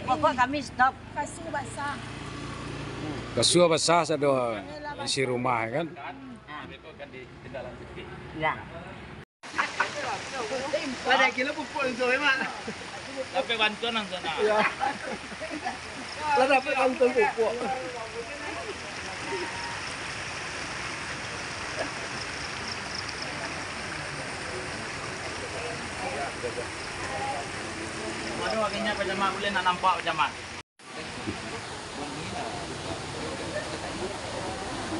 Pokok kami stop. Kasua basah sado isi rumah kan. Ya. Ada kilo pupuk itu memang. Dapat bantuan nang sana. Ya. Lah dapat bantuan pupuk. Mana wakilnya Pak Jamal boleh nak nampak Pak Jamal.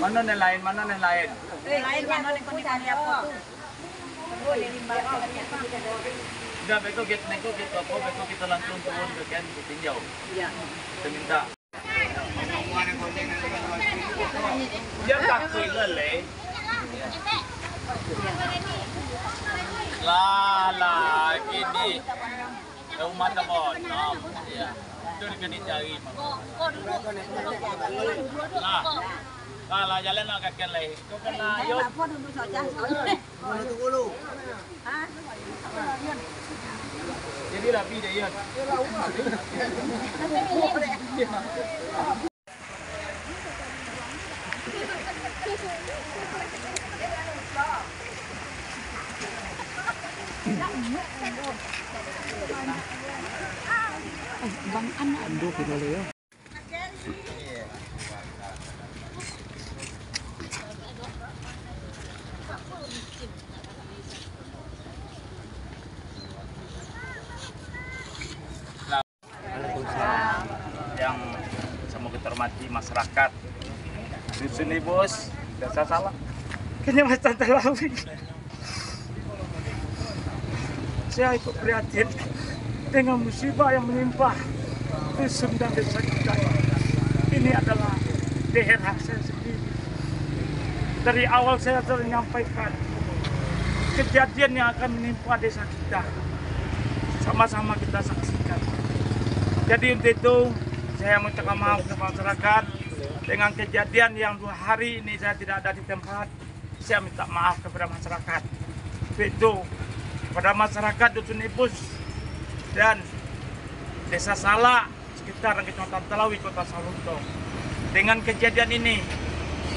Mana yang lain? Mana yang lain? Lain mana yang kau cari apa tu? Sudah besok kita apa? Besok kita langsung turun ke camp ke tinjau. Ya. Kita minta. Dia tak leleh. Lah ini. Rumah tabon. Ya. Itu yang dicari. Lah. Kalau jalan nak kakek lagi. Kau kena yuk. Apa dulu saja? Itu dulu. Hah? Jadi rapi dia ya. Bang anak ando kita leo. Yang semoga terhormati masyarakat dusun ini bos, tidak salah. Kecamatan Talawi. Saya ikut prihatin dengan musibah yang menimpa dusun dan desa kita. Ini adalah daerah saya sendiri. Dari awal saya sudah menyampaikan kejadian yang akan menimpa desa kita. Sama-sama kita saksikan. Jadi untuk itu saya minta maaf kepada masyarakat dengan kejadian yang 2 hari ini saya tidak ada di tempat. Saya minta maaf kepada masyarakat. Untuk itu kepada masyarakat Dusun Ibus dan Desa Salak sekitar Kecamatan Talawi Kota Salunto. Dengan kejadian ini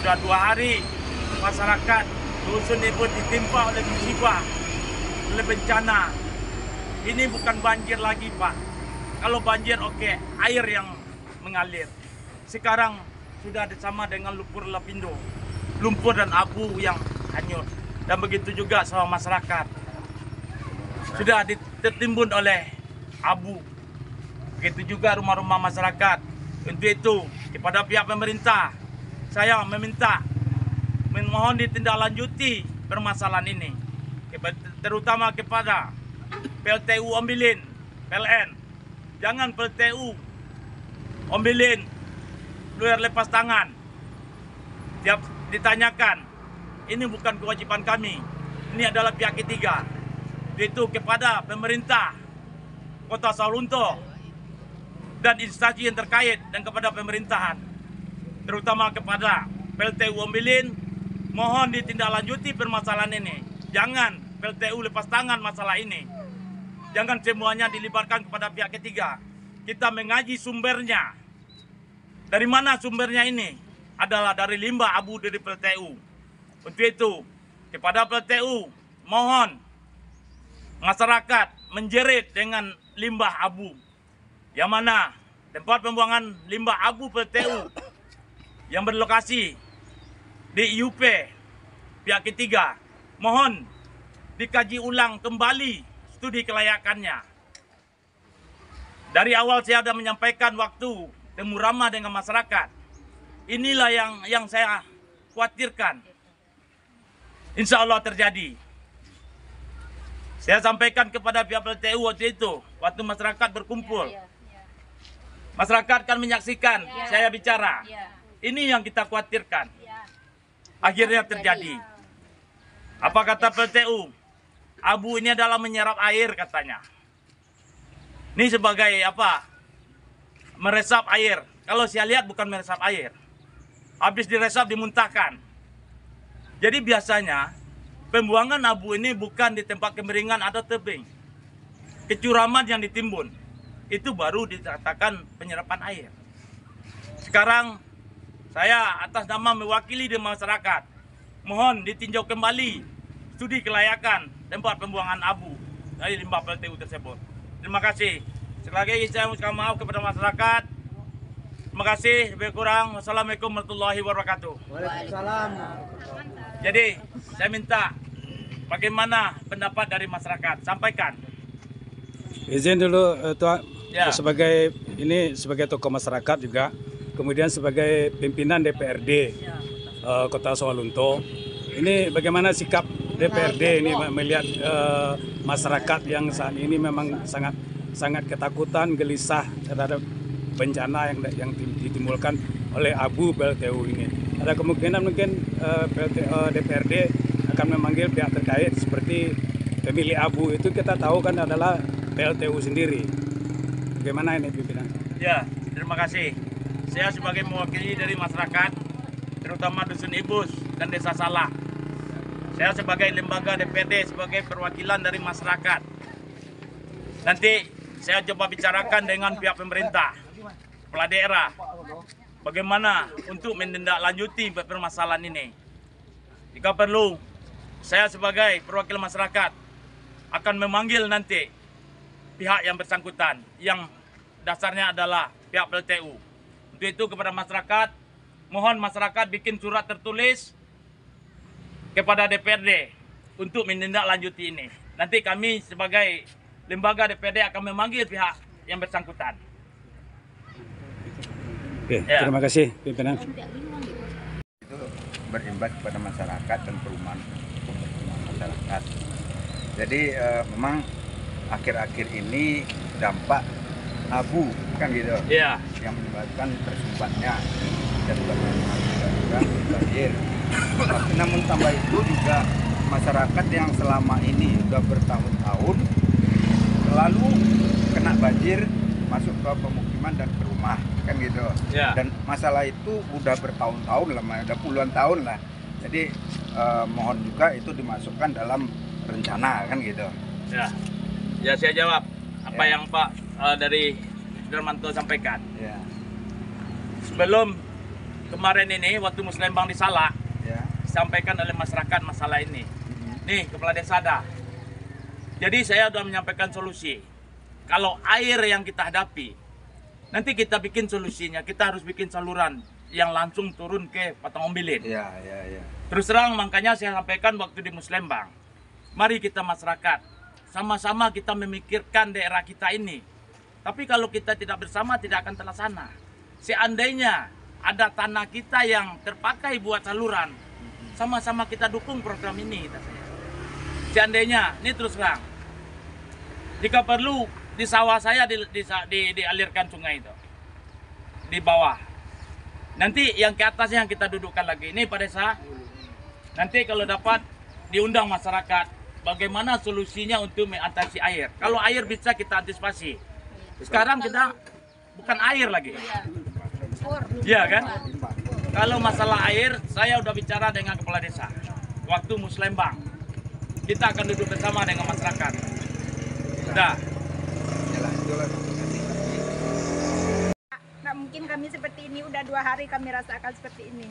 sudah 2 hari masyarakat Dusun Ibus ditimpa oleh musibah, oleh bencana. Ini bukan banjir lagi, Pak. Kalau banjir oke, air yang mengalir. Sekarang sudah sama dengan lumpur lapindo, lumpur dan abu yang hanyut. Dan begitu juga sama masyarakat. Sudah tertimbun oleh abu. Begitu juga rumah-rumah masyarakat. Untuk itu, kepada pihak pemerintah, saya memohon ditindaklanjuti permasalahan ini. Terutama kepada PLTU Ombilin, PLN. Jangan PLTU Ombilin luar lepas tangan. Tiap ditanyakan, ini bukan kewajiban kami. Ini adalah pihak ketiga. Itu kepada pemerintah Kota Salunto dan instansi yang terkait dan kepada pemerintahan, terutama kepada PLTU Ombilin, mohon ditindaklanjuti permasalahan ini. Jangan PLTU lepas tangan masalah ini. Jangan semuanya dilibatkan kepada pihak ketiga. Kita mengaji sumbernya. Dari mana sumbernya ini? Adalah dari limbah abu dari PLTU. Untuk itu, kepada PLTU, mohon masyarakat menjerit dengan limbah abu. Yang mana tempat pembuangan limbah abu PLTU yang berlokasi di IUP pihak ketiga. Mohon dikaji ulang kembali studi kelayakannya. Dari awal saya sudah menyampaikan waktu temu ramah dengan masyarakat. Inilah yang saya khawatirkan. Insya Allah terjadi. Saya sampaikan kepada pihak PLTU waktu itu, waktu masyarakat berkumpul. Masyarakat kan menyaksikan saya bicara. Ini yang kita khawatirkan. Akhirnya terjadi. Apa kata PLTU? Abu ini adalah menyerap air katanya. Ini sebagai apa? Meresap air. Kalau saya lihat bukan meresap air. Habis diresap dimuntahkan. Jadi biasanya pembuangan abu ini bukan di tempat kemeringan atau tebing. Kecuraman yang ditimbun. itu baru dikatakan penyerapan air. Sekarang saya atas nama mewakili di masyarakat, mohon ditinjau kembali studi kelayakan tempat pembuangan abu dari limbah PLTU tersebut. Terima kasih. Sekali lagi saya mengucapkan maaf kepada masyarakat. Terima kasih. Lebih kurang. Wassalamualaikum warahmatullahi wabarakatuh. Waalaikumsalam. Jadi saya minta bagaimana pendapat dari masyarakat, sampaikan. Izin dulu Tuan, Ya. sebagai tokoh masyarakat juga, kemudian sebagai pimpinan DPRD Kota Sawalunto. Ini bagaimana sikap DPRD ini melihat masyarakat yang saat ini memang sangat ketakutan, gelisah terhadap bencana yang ditimbulkan oleh abu PLTU ini. Ada kemungkinan mungkin DPRD akan memanggil pihak terkait seperti pemilik abu itu kita tahu kan adalah PLTU sendiri. Bagaimana ini pimpinan? Ya, terima kasih. Saya sebagai mewakili dari masyarakat, terutama Dusun Ibus dan Desa Salah. Saya sebagai lembaga DPRD, sebagai perwakilan dari masyarakat. Nanti saya coba bicarakan dengan pihak pemerintah, kepala daerah, bagaimana untuk menindaklanjuti permasalahan ini. Jika perlu, saya sebagai perwakilan masyarakat akan memanggil nanti pihak yang bersangkutan, yang dasarnya adalah pihak PLTU. Untuk itu kepada masyarakat, mohon masyarakat bikin surat tertulis kepada DPRD untuk menindaklanjuti ini. Nanti kami sebagai lembaga DPRD akan memanggil pihak yang bersangkutan. Oke, Ya. terima kasih pimpinan. Itu berimbas kepada masyarakat dan perumahan masyarakat. Jadi memang akhir-akhir ini dampak abu kan gitu, Ya. yang menyebabkan tersumbatnya dan banjir. Namun tambah itu juga masyarakat yang selama ini sudah bertahun-tahun selalu kena banjir masuk ke pemukiman dan ke rumah kan gitu. Ya. Dan masalah itu udah bertahun-tahun lah, udah puluhan tahun lah. Jadi mohon juga itu dimasukkan dalam rencana kan gitu. Ya. Ya, saya jawab apa Ya. yang Pak dari Darmanto sampaikan. Ya, Sebelum kemarin ini waktu Muslembang di Salak, ya. disampaikan oleh masyarakat masalah ini. Nih, kepala desa ada. Jadi saya sudah menyampaikan solusi. Kalau air yang kita hadapi, nanti kita bikin solusinya. Kita harus bikin saluran yang langsung turun ke Patang Ombilin. Ya, ya, ya. Terus terang, makanya saya sampaikan waktu di Muslembang. Mari kita masyarakat, sama-sama kita memikirkan daerah kita ini. Tapi kalau kita tidak bersama, tidak akan terlaksana. Seandainya ada tanah kita yang terpakai buat saluran, sama-sama kita dukung program ini. Seandainya, ini terus terang, jika perlu di sawah saya dialirkan sungai itu, di bawah. Nanti yang ke atasnya yang kita dudukkan lagi. Ini Pak Desa, nanti kalau dapat diundang masyarakat, bagaimana solusinya untuk mengatasi air. Kalau air bisa kita antisipasi. Sekarang kita bukan air lagi. Iya kan? Kalau masalah air, saya udah bicara dengan kepala desa. Waktu Muslembang, kita akan duduk bersama dengan masyarakat. Sudah. Nggak mungkin kami seperti ini, udah 2 hari kami rasakan seperti ini.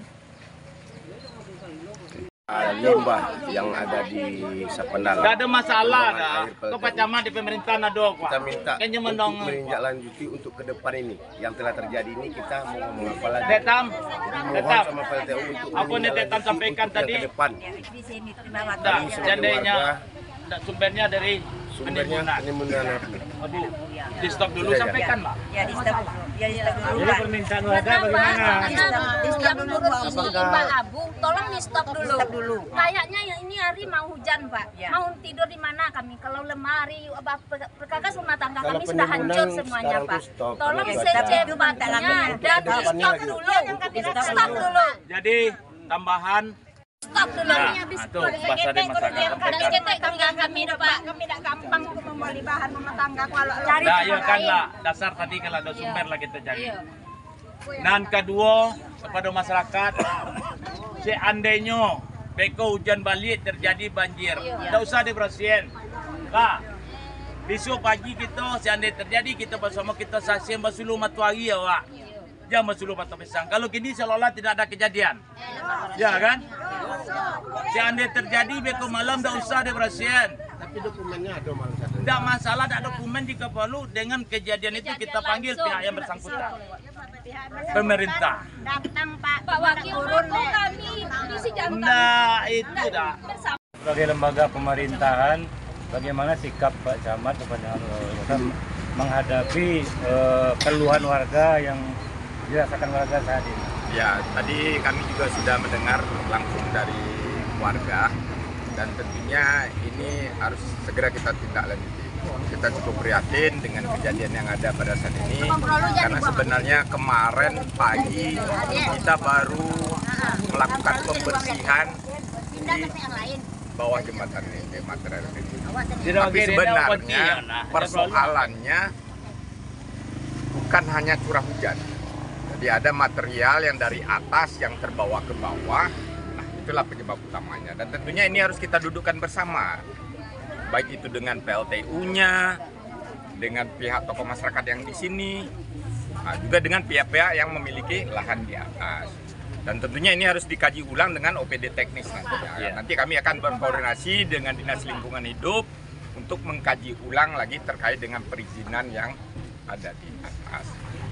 Limbah yang ada di Sapendal. Tidak ada masalah dah. Kau Pak Camat di pemerintahan ada Pak. Kita minta Kayaknya untuk mendong. menindaklanjuti untuk ke depan ini yang telah terjadi ini, kita mau ngomong apa lagi? Tetam, Mohon tetap. sama PLTU untuk Apa nih Tetam sampaikan untuk yang tadi? ke depan. Di sini terima kasih. Nah, sebagai seandainya warga, sumbernya dari sumbernya penimbunan. penimbunan api. Aduh, di stop dulu Sudah, ya. sampaikan Pak. Ya di stop. Ya di stop dulu. Jadi permintaan warga bagaimana? Di stop dulu ruang Si limbah abu, tolong di stop dulu. Stop dulu. Kayaknya yang ini hari mau hujan, Pak. Ya. Mau tidur di mana kami? Kalau lemari, perkakas rumah tangga Kalau kami sudah hancur penimbunan semuanya, sekarang Pak. tuh stop. Tolong Itu aja. secepatnya dan di Kapan stop lagi? dulu. Stop dulu. Jadi tambahan. Stop dulu. Nah, itu bahasa dari masyarakat Dan sampaikan. ketek kami, Pak. Kami tidak gampang untuk membeli bahan rumah tangga kalau Cari Nah, iya tempat kan lain. lah. Dasar tadi kalau ada sumber lah kita cari. Iya. Dan kedua kepada masyarakat, seandainya beko hujan balik terjadi banjir, tidak usah dibersihin. Nah, Besok pagi kita seandainya terjadi kita bersama kita saksian basulu matuari ya Wak. Jangan basulu matu pisang. Kalau kini seolah-olah tidak ada kejadian. Ya kan? Seandainya terjadi besok malam tak usah ada berasian. Tapi dokumennya ada malah satu. Tidak masalah, ada dokumen jika perlu. Dengan kejadian itu kita panggil pihak yang bersangkutan. Pemerintah. Datang Pak Wakil turun kami isi jam Nah itu dah. Sebagai lembaga pemerintahan, bagaimana sikap Pak Camat kepada menghadapi keluhan warga yang dirasakan warga saat ini? Ya, tadi kami juga sudah mendengar langsung dari warga dan tentunya ini harus segera kita tindak lanjuti. Kita cukup prihatin dengan kejadian yang ada pada saat ini karena sebenarnya kemarin pagi kita baru melakukan pembersihan di bawah jembatan ini, material ini. Tapi sebenarnya persoalannya bukan hanya curah hujan. Jadi ada material yang dari atas yang terbawa ke bawah. Nah, itulah penyebab utamanya. Dan tentunya ini harus kita dudukkan bersama. Baik itu dengan PLTU-nya, dengan pihak tokoh masyarakat yang di sini, nah, juga dengan pihak-pihak yang memiliki lahan di atas. Dan tentunya ini harus dikaji ulang dengan OPD teknis nantinya. Nanti kami akan berkoordinasi dengan Dinas Lingkungan Hidup untuk mengkaji ulang lagi terkait dengan perizinan yang ada di atas.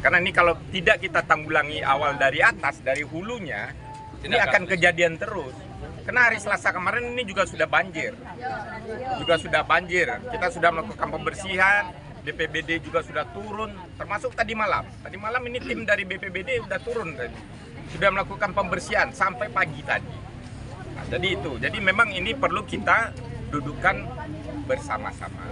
Karena ini kalau tidak kita tanggulangi awal dari atas, dari hulunya, ini akan kejadian terus. Karena hari Selasa kemarin ini juga sudah banjir. Kita sudah melakukan pembersihan, BPBD juga sudah turun, termasuk tadi malam. Tadi malam ini tim dari BPBD sudah turun tadi. Sudah melakukan pembersihan sampai pagi tadi. Nah, jadi itu. Jadi memang ini perlu kita dudukkan bersama-sama.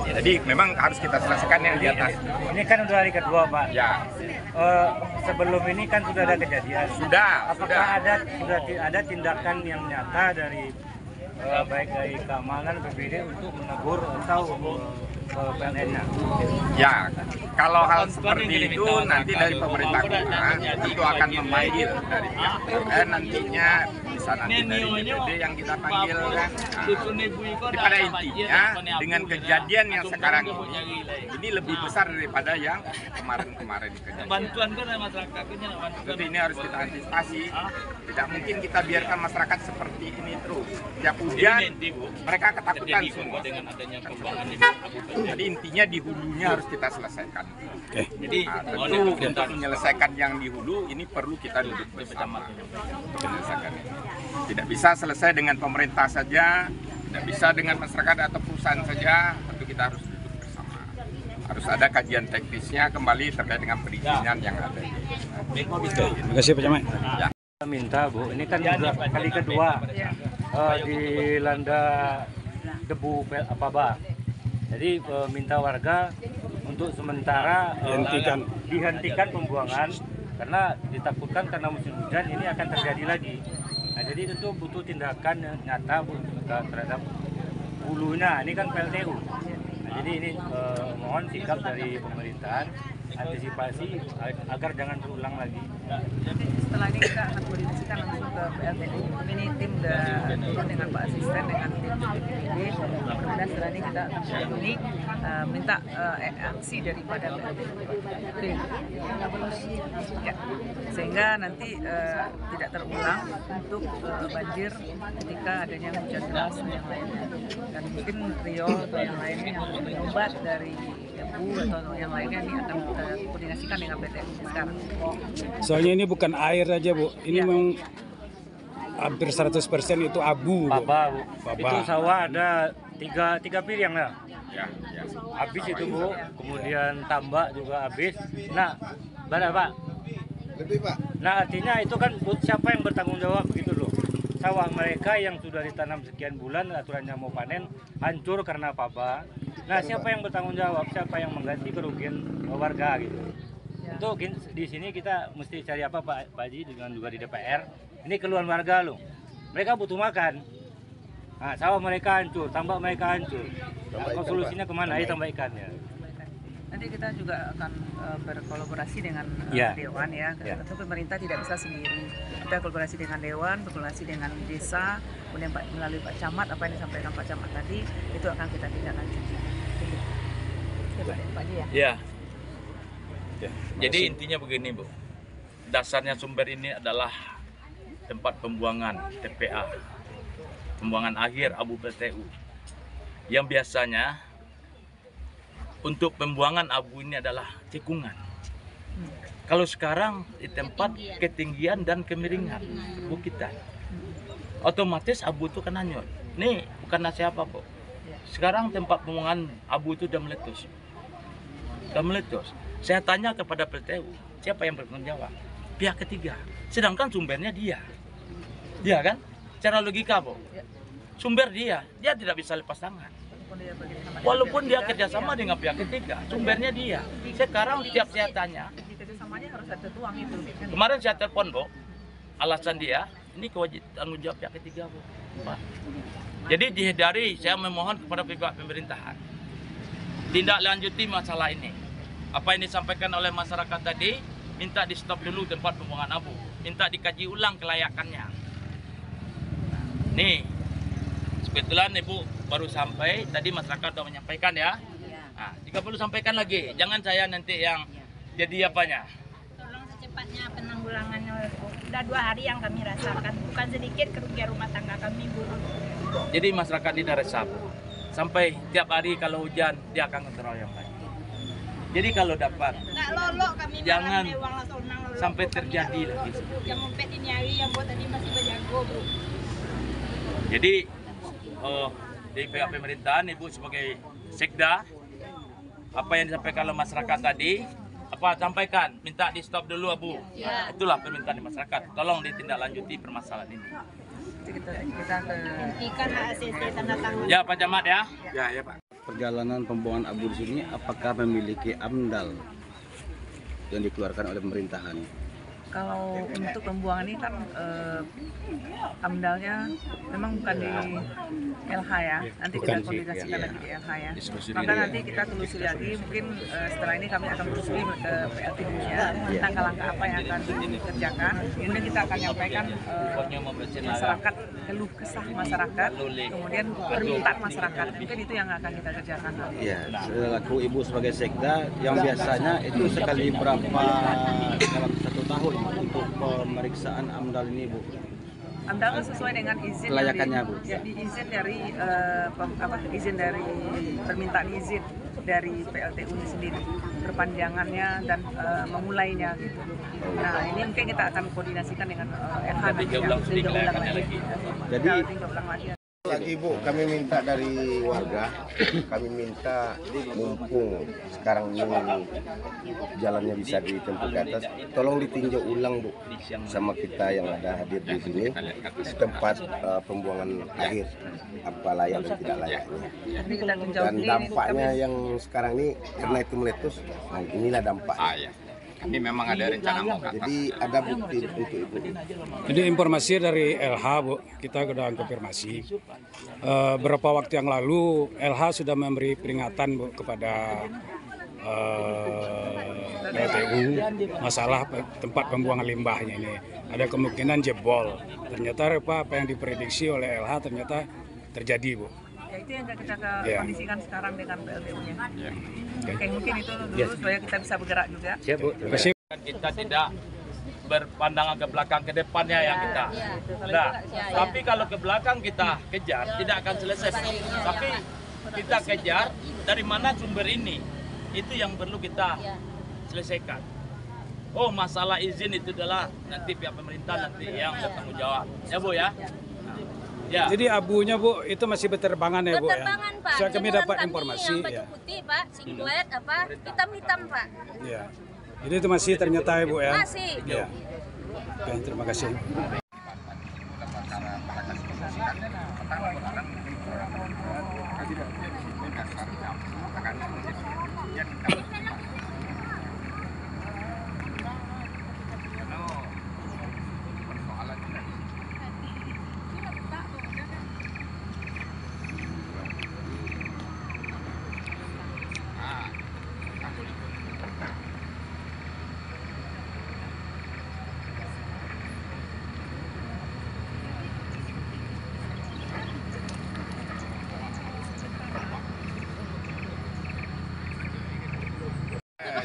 Jadi memang harus kita selesaikan yang di atas. Ini kan udah hari kedua, Pak. Ya. Sebelum ini kan sudah ada kejadian. Apakah ada tindakan yang nyata dari baik dari keamanan BPBD untuk menegur atau PLN-nya? Ya, kalau hal seperti itu nanti dari pemerintah kota itu akan memanggil dari pihak PLN nantinya, bisa nanti dari BPD yang kita panggil kan. Nah, pada intinya dengan kejadian yang sekarang ini lebih besar daripada yang kemarin-kemarin kejadian. Bantuan kan masyarakat Jadi ini harus kita antisipasi. Tidak mungkin kita biarkan masyarakat seperti ini terus. Tiap hujan mereka ketakutan semua. Jadi intinya di hulunya harus kita selesaikan. Jadi tentu untuk menyelesaikan yang di hulu ini perlu kita duduk bersama. Menyelesaikan ini. Tidak bisa selesai dengan pemerintah saja, tidak bisa dengan masyarakat atau perusahaan saja, tentu kita harus duduk bersama. Harus ada kajian teknisnya kembali terkait dengan perizinan yang ada. Terima kasih Pak Camat. Ya. Minta Bu, ini kan juga kali kedua dilanda debu Paba. Jadi minta warga untuk sementara dihentikan pembuangan karena ditakutkan karena musim hujan ini akan terjadi lagi. Nah, jadi tentu butuh tindakan nyata Bu terhadap hulunya. Ini kan PLTU. Nah, jadi ini mohon sikap dari pemerintahan, antisipasi agar jangan terulang lagi. Setelah ini kita akan koordinasikan langsung ke PLTU. Ini tim dengan Pak Asisten, dengan tim BPBD. Kemudian setelah ini kita akan minta aksi daripada PLTU. Ya. Sehingga nanti tidak terulang untuk banjir ketika adanya hujan deras dan yang lainnya. Dan mungkin Rio atau yang lainnya yang obat dari debu atau yang lainnya ini akan kita koordinasikan dengan PTU sekarang. Soalnya ini bukan air aja Bu, ini memang hampir 100% itu abu. Paba, Bu. Paba. Itu sawah ada tiga piring lah. Ya. Habis itu Bu, kemudian tambak juga habis. Nah, Pak. Lebih Pak. Nah artinya itu kan siapa yang bertanggung jawab gitu loh. Sawah mereka yang sudah ditanam sekian bulan aturannya mau panen hancur karena Paba. Nah siapa yang bertanggung jawab? Siapa yang mengganti kerugian warga gitu. Untuk di sini kita mesti cari apa Pak Haji dengan juga di DPR. Ini keluhan warga loh. Mereka butuh makan. Nah, sawah mereka hancur, tambak mereka hancur. Nah, solusinya kemana? Ayo tambah ikan ya. Nanti kita juga akan berkolaborasi dengan Ya. Dewan ya. Tentu pemerintah tidak bisa sendiri. Kita kolaborasi dengan Dewan, berkolaborasi dengan desa, kemudian melalui Pak Camat, apa yang disampaikan Pak Camat tadi, itu akan kita tindak lanjuti. Pak Ji ya. Ya. Ya, Jadi intinya begini Bu, dasarnya sumber ini adalah tempat pembuangan TPA, pembuangan akhir abu PLTU, yang biasanya untuk pembuangan abu ini adalah cekungan. Kalau sekarang di tempat ketinggian dan kemiringan bukitan, otomatis abu itu kan hanyut. Ini bukan siapa Bu. Sekarang tempat pembuangan abu itu sudah meletus. Sudah meletus. Saya tanya kepada PLTU, siapa yang bertanggung jawab? Pihak ketiga. Sedangkan sumbernya dia. Dia kan? Secara logika, Bu. Sumber dia tidak bisa lepas tangan. Walaupun dia kerjasama dengan pihak ketiga, sumbernya dia. Sekarang tiap saya tanya, Kerjasamanya harus ada tuang itu. kemarin saya telepon, Bu. Alasan dia, ini kewajiban tanggung jawab pihak ketiga, Bu. Pak. Jadi dihindari, saya memohon kepada pihak pemerintahan tindak lanjuti masalah ini. Apa yang disampaikan oleh masyarakat tadi, minta di stop dulu tempat pembuangan abu, minta dikaji ulang kelayakannya. Nih, kebetulan Ibu baru sampai, tadi masyarakat sudah menyampaikan ya. Nah, jika perlu sampaikan lagi, jangan saya nanti yang jadi apanya. Tolong secepatnya penanggulangannya. Sudah 2 hari yang kami rasakan, bukan sedikit kerugian rumah tangga kami, Bu. Jadi masyarakat tidak resah, Bu. Sampai tiap hari kalau hujan, dia akan ngeroyong lagi. Jadi kalau dapat, Nggak lolok kami jangan malam lewang lah, tonang lolok. sampai terjadi lagi. Yang mempet ini hari yang buat tadi masih berjago, Bu. Jadi dari pihak pemerintahan, Ibu sebagai sekda, apa yang disampaikan oleh masyarakat tadi, apa sampaikan, minta di stop dulu Abu. Nah, itulah permintaan masyarakat, tolong ditindaklanjuti permasalahan ini. Kita ke Hentikan ACC tanda tangan. Ya Pak Camat ya. Ya Pak. Perjalanan pembuangan abu di sini apakah memiliki AMDAL yang dikeluarkan oleh pemerintahan? Kalau untuk pembuangan ini kan amdalnya memang bukan di LH ya. Nanti kita koordinasikan lagi di LH ya. Maka nanti kita telusuri lagi. Mungkin setelah ini kami akan telusuri ke PLTU-nya langkah-langkah apa yang akan dikerjakan. Kemudian kita akan nyampaikan masyarakat, keluh kesah masyarakat, kemudian permintaan masyarakat. Mungkin itu yang akan kita kerjakan. Ya, selaku Ibu sebagai sekda yang biasanya itu sekali berapa dalam 1 tahun untuk pemeriksaan AMDAL ini, Bu? AMDAL sesuai dengan izin Kelayakannya, dari, Bu. ya, izin dari izin dari permintaan izin dari PLTU ini sendiri, perpanjangannya dan memulainya gitu. Nah, ini mungkin kita akan koordinasikan dengan LH nanti Tiga ulang lagi. Jadi Tiga ulang lagi. Lagi Bu, kami minta dari warga, kami minta mumpung sekarang ini jalannya bisa ditempuh ke atas, tolong ditinjau ulang Bu sama kita yang ada hadir di sini tempat pembuangan akhir, apa layak dan tidak layaknya. Nanti kita tinjau Dan ini, dampaknya yang sekarang ini karena itu meletus, nah inilah dampaknya. ini memang ada rencana mau Jadi ada bukti untuk itu. Jadi informasi dari LH, Bu, kita sudah konfirmasi. Beberapa waktu yang lalu LH sudah memberi peringatan, Bu, kepada PLTU masalah tempat pembuangan limbahnya ini. Ada kemungkinan jebol. Ternyata apa yang diprediksi oleh LH ternyata terjadi, Bu. Ya itu yang kita Ya. kondisikan sekarang dengan PLTU-nya. Oke, mungkin itu dulu supaya kita bisa bergerak juga. Siap, Bu. Terima kasih. Kita tidak berpandangan ke belakang, ke depannya ya kita. Nah, tapi kalau ke belakang kita kejar, tidak akan selesai. Tapi kita kejar dari mana sumber ini, itu yang perlu kita selesaikan. Oh, masalah izin itu adalah nanti pihak pemerintah nanti yang bertanggung jawab. Ya Bu ya. Ya. Jadi abunya, Bu, itu masih berterbangan ya, Bu, ya? Berterbangan, Pak. Saya kami Jemuran dapat kami informasi yang baju ya. putih, Pak, singlet apa hitam-hitam, Pak. Ya. Jadi itu masih ternyata ya, Bu, ya? Masih. Ya. Oke, terima kasih.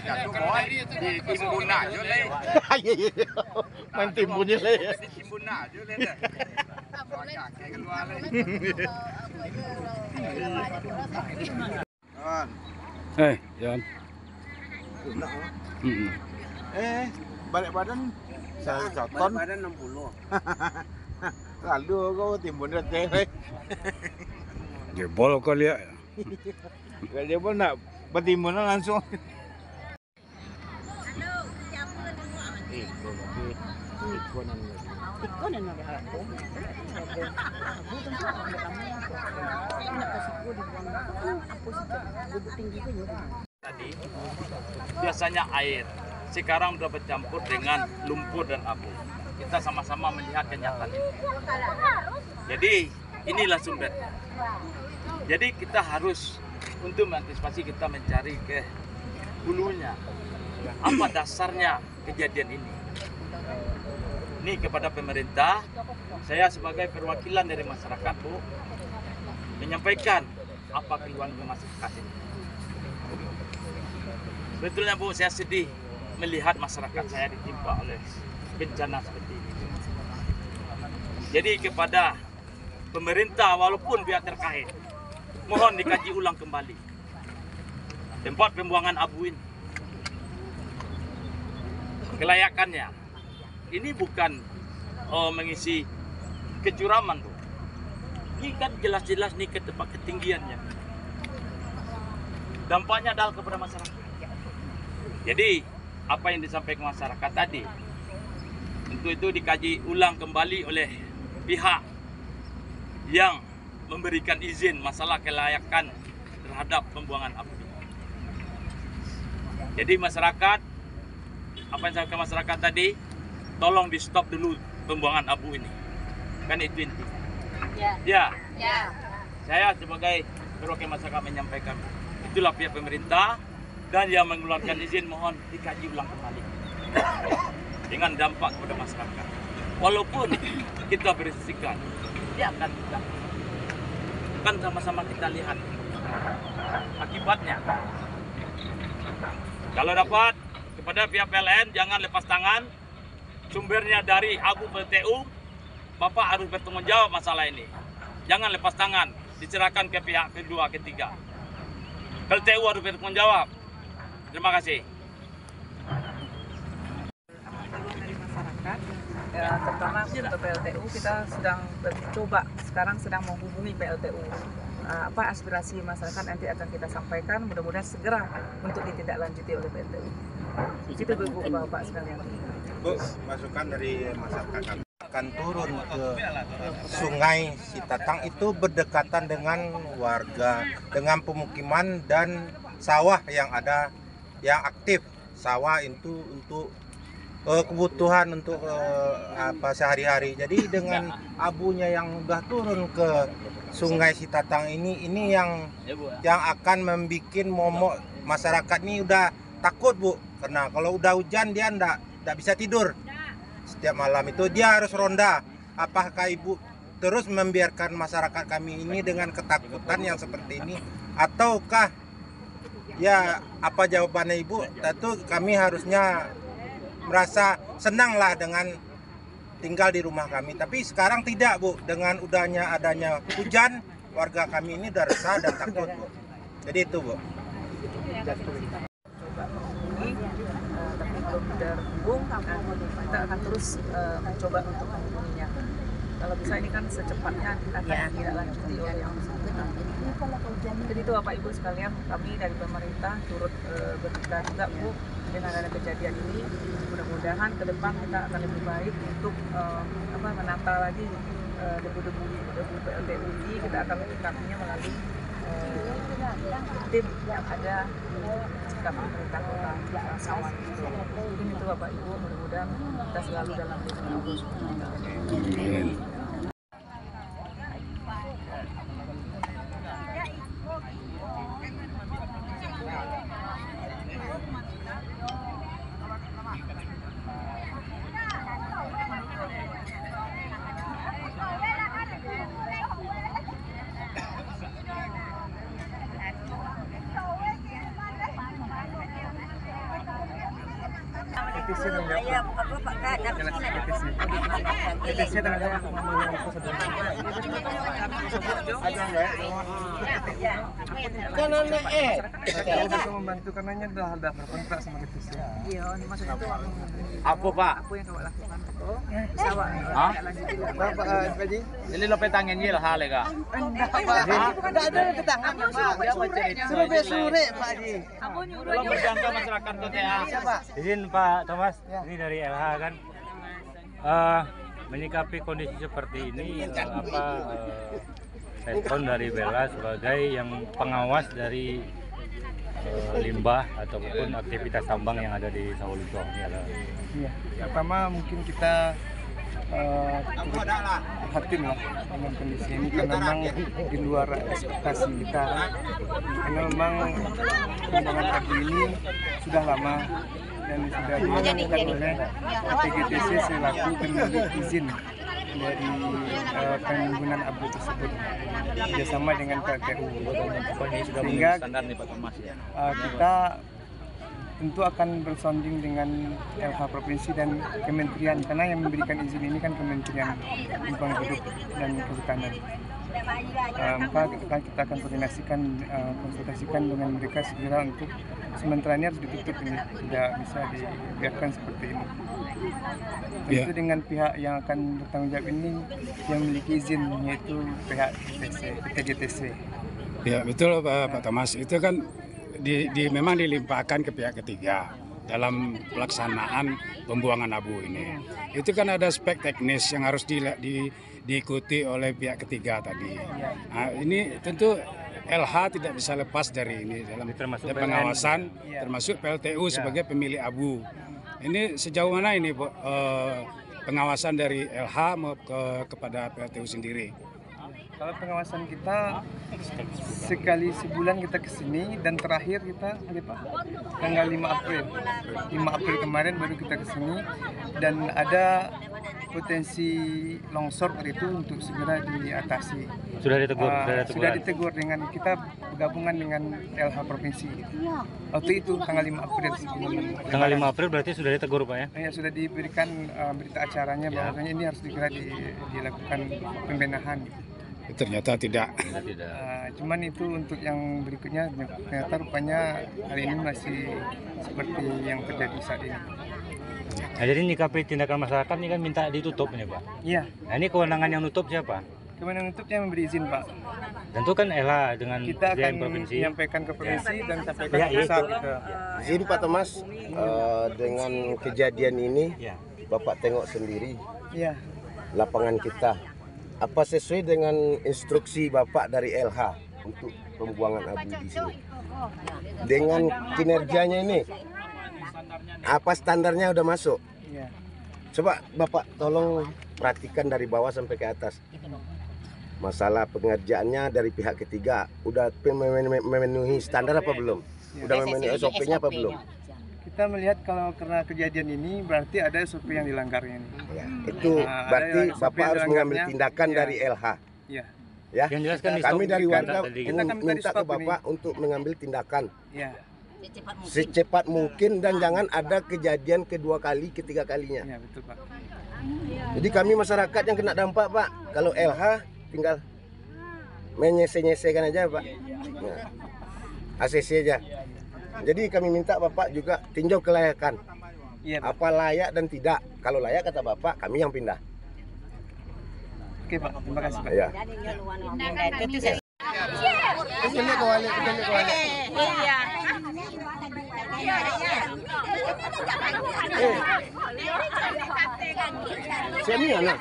Jatuh boy di timbun aja le. Main timbunnya le. Di timbun aja le. Soalnya kayak keluar le. Jan. Balik badan saya coton. Badan 60. Lalu kau timbun teh. Jebol kau lihat. Kalau dia pun nak bertimbun langsung. Tadi biasanya air, sekarang sudah bercampur dengan lumpur dan abu. Kita sama-sama melihat kenyataan ini. Jadi inilah sumbernya. Jadi kita harus untuk mengantisipasi, kita mencari ke hulunya. Apa dasarnya kejadian ini? Ini kepada pemerintah, saya sebagai perwakilan dari masyarakat, Bu, menyampaikan apa keluhan masyarakat ini. Betulnya, Bu, saya sedih melihat masyarakat saya ditimpa oleh bencana seperti ini. Jadi kepada pemerintah walaupun pihak terkait, mohon dikaji ulang kembali tempat pembuangan abu ini, kelayakannya. Ini bukan mengisi kecuraman, tuh. Ini kan jelas-jelas nih ke tempat ketinggiannya. Dampaknya adalah kepada masyarakat. Jadi apa yang disampaikan masyarakat tadi, untuk itu dikaji ulang kembali oleh pihak yang memberikan izin masalah kelayakan terhadap pembuangan abu. Jadi masyarakat, apa yang saya katakan masyarakat tadi, tolong di stop dulu pembuangan abu ini. Kan itu inti. Ya. Saya sebagai perwakilan masyarakat menyampaikan, itulah pihak pemerintah dan yang mengeluarkan izin, mohon dikaji ulang kembali dengan dampak kepada masyarakat. Walaupun kita berisikan, dia akan tidak. Kan sama-sama kita lihat akibatnya. Kalau dapat kepada pihak PLN, jangan lepas tangan. Sumbernya dari abu PLTU, Bapak harus bertanggung jawab masalah ini. Jangan lepas tangan, diserahkan ke pihak kedua, ketiga. PLTU harus bertanggung jawab. Terima kasih. Dari masyarakat, terutama untuk PLTU, kita sedang sekarang sedang menghubungi PLTU. Apa aspirasi masyarakat nanti akan kita sampaikan, mudah-mudahan segera untuk ditindaklanjuti oleh PLTU. Itu Bapak sekalian. Bu, masukan dari masyarakat kami akan turun ke Sungai Sitatang, itu berdekatan dengan warga, dengan pemukiman dan sawah yang ada, yang aktif. Sawah itu untuk kebutuhan untuk sehari-hari. Jadi dengan abunya yang udah turun ke Sungai Sitatang ini yang akan membuat momok masyarakat ini udah takut, Bu, karena kalau udah hujan dia nggak bisa tidur. Setiap malam itu dia harus ronda. Apakah Ibu terus membiarkan masyarakat kami ini dengan ketakutan yang seperti ini, ataukah ya apa jawabannya Ibu? Tentu kami harusnya merasa senanglah dengan tinggal di rumah kami, tapi sekarang tidak, Bu. Dengan adanya hujan, warga kami ini udah resah dan takut, Bu. Jadi itu, Bu. Tapi belum terhubung, kita akan terus mencoba untuk menghubunginya. Kalau bisa ini kan secepatnya akan ditindaklanjuti oleh yang bersangkutan. Jadi itu Bapak Ibu sekalian, kami dari pemerintah turut berduka juga, Bu, dengan ada kejadian ini. Mudah-mudahan ke depan kita akan lebih baik untuk menata lagi debu-debu PLTU ini. Kita akan menyikapinya melalui tim yang ada di sekitar pemerintah kota Sawan. Mungkin itu Bapak Ibu, mudah-mudahan kita selalu dalam lindungan Allah Subhanahu wa Ta'ala. PTC dan PTC dan kita membantu karenanya udah berkontrak sama PTC. Iya, maksudnya itu Apa Pak? apa yang kau lakukan itu sawah. Hah? Bapak Haji. Ini lo petangin ye lah hale ka. Enggak ada ke tangan Pak. Suruh besure Pak Haji. Kalau berjangka masyarakat KTA. Siapa? Izin Pak Thomas, ini dari LH kan. Menyikapi kondisi seperti ini, respon dari Bella sebagai yang pengawas dari limbah ataupun aktivitas tambang yang ada di Sawalunto. Iya, pertama mungkin kita prihatin lah dengan kondisi ini karena memang di luar ekspektasi kita. Karena memang pengembangan padi ini sudah lama dan sudah dilakukan oleh PGTC selaku pemilik izin dari penggunaan abu tersebut bersama dengan PLTU. Sehingga kita tentu akan bersonding dengan LH Provinsi dan Kementerian, karena yang memberikan izin ini kan Kementerian Lingkungan Hidup dan Kehutanan. Maka kita akan konsultasikan dengan mereka segera untuk sementara ini harus ditutup, ini tidak bisa dibiarkan seperti ini. Tentu dengan pihak yang akan bertanggung jawab ini yang memiliki izin, yaitu pihak PTGTC. Ya betul Pak Thomas, itu kan memang dilimpahkan ke pihak ketiga dalam pelaksanaan pembuangan abu ini. Itu kan ada aspek teknis yang harus diikuti oleh pihak ketiga tadi. Nah, ini tentu LH tidak bisa lepas dari ini dalam pengawasan, termasuk PLTU sebagai pemilik abu. Ini sejauh mana ini pengawasan dari LH kepada PLTU sendiri? Kalau pengawasan kita sekali sebulan kita kesini, dan terakhir kita tanggal 5 April. 5 April kemarin baru kita kesini, dan ada potensi longsor itu untuk segera diatasi. Sudah ditegur? Sudah ditegur dengan kita bergabungan dengan LH Provinsi. Waktu itu tanggal 5 April. Tanggal 5 April berarti sudah ditegur Pak ya? Ya, sudah diberikan berita acaranya bahwa ini harus segera dilakukan pembenahan. Ternyata tidak. Cuman itu untuk yang berikutnya, ternyata rupanya hari ini masih seperti yang terjadi saat ini. Nah, jadi nyikapi tindakan masyarakat ini kan minta ditutup ini Pak? Iya. Nah, ini kewenangan yang nutup siapa? Kewenangan nutupnya memberi izin Pak. Tentu kan LH dengan kita akan provinsi. menyampaikan ke provinsi dan sampaikan Ya, ke pusat. Izin Pak Thomas, dengan kejadian ini Bapak tengok sendiri lapangan kita. Apa sesuai dengan instruksi Bapak dari LH untuk pembuangan abu di sini? Dengan kinerjanya ini, apa standarnya udah masuk? Coba Bapak tolong perhatikan dari bawah sampai ke atas. Masalah pengerjaannya dari pihak ketiga, udah memenuhi standar apa belum? Udah memenuhi SOP-nya apa belum? Kita melihat kalau karena kejadian ini berarti ada SOP yang dilanggar ini. Ya, itu berarti Bapak harus mengambil tindakan dari LH. Ya. Ya. Yang jelas kan Kami dari warga kita minta ke Bapak untuk mengambil tindakan. Ya. Secepat mungkin dan jangan ada kejadian kedua kali, ketiga kalinya. Ya, betul Pak. Jadi kami masyarakat yang kena dampak Pak, kalau LH tinggal menyese-nyesekan aja Pak. Nah, ACC aja. Jadi kami minta Bapak juga tinjau kelayakan. Apa layak dan tidak. Kalau layak kata Bapak, kami yang pindah. Oke Pak, terima kasih Pak. Ya. Sini anak.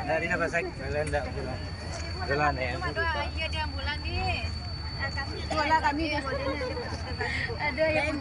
Dari apa saya? Kalian enggak pulang. Jalan ya. Iya dia ambulan nih. Wala kami ada yang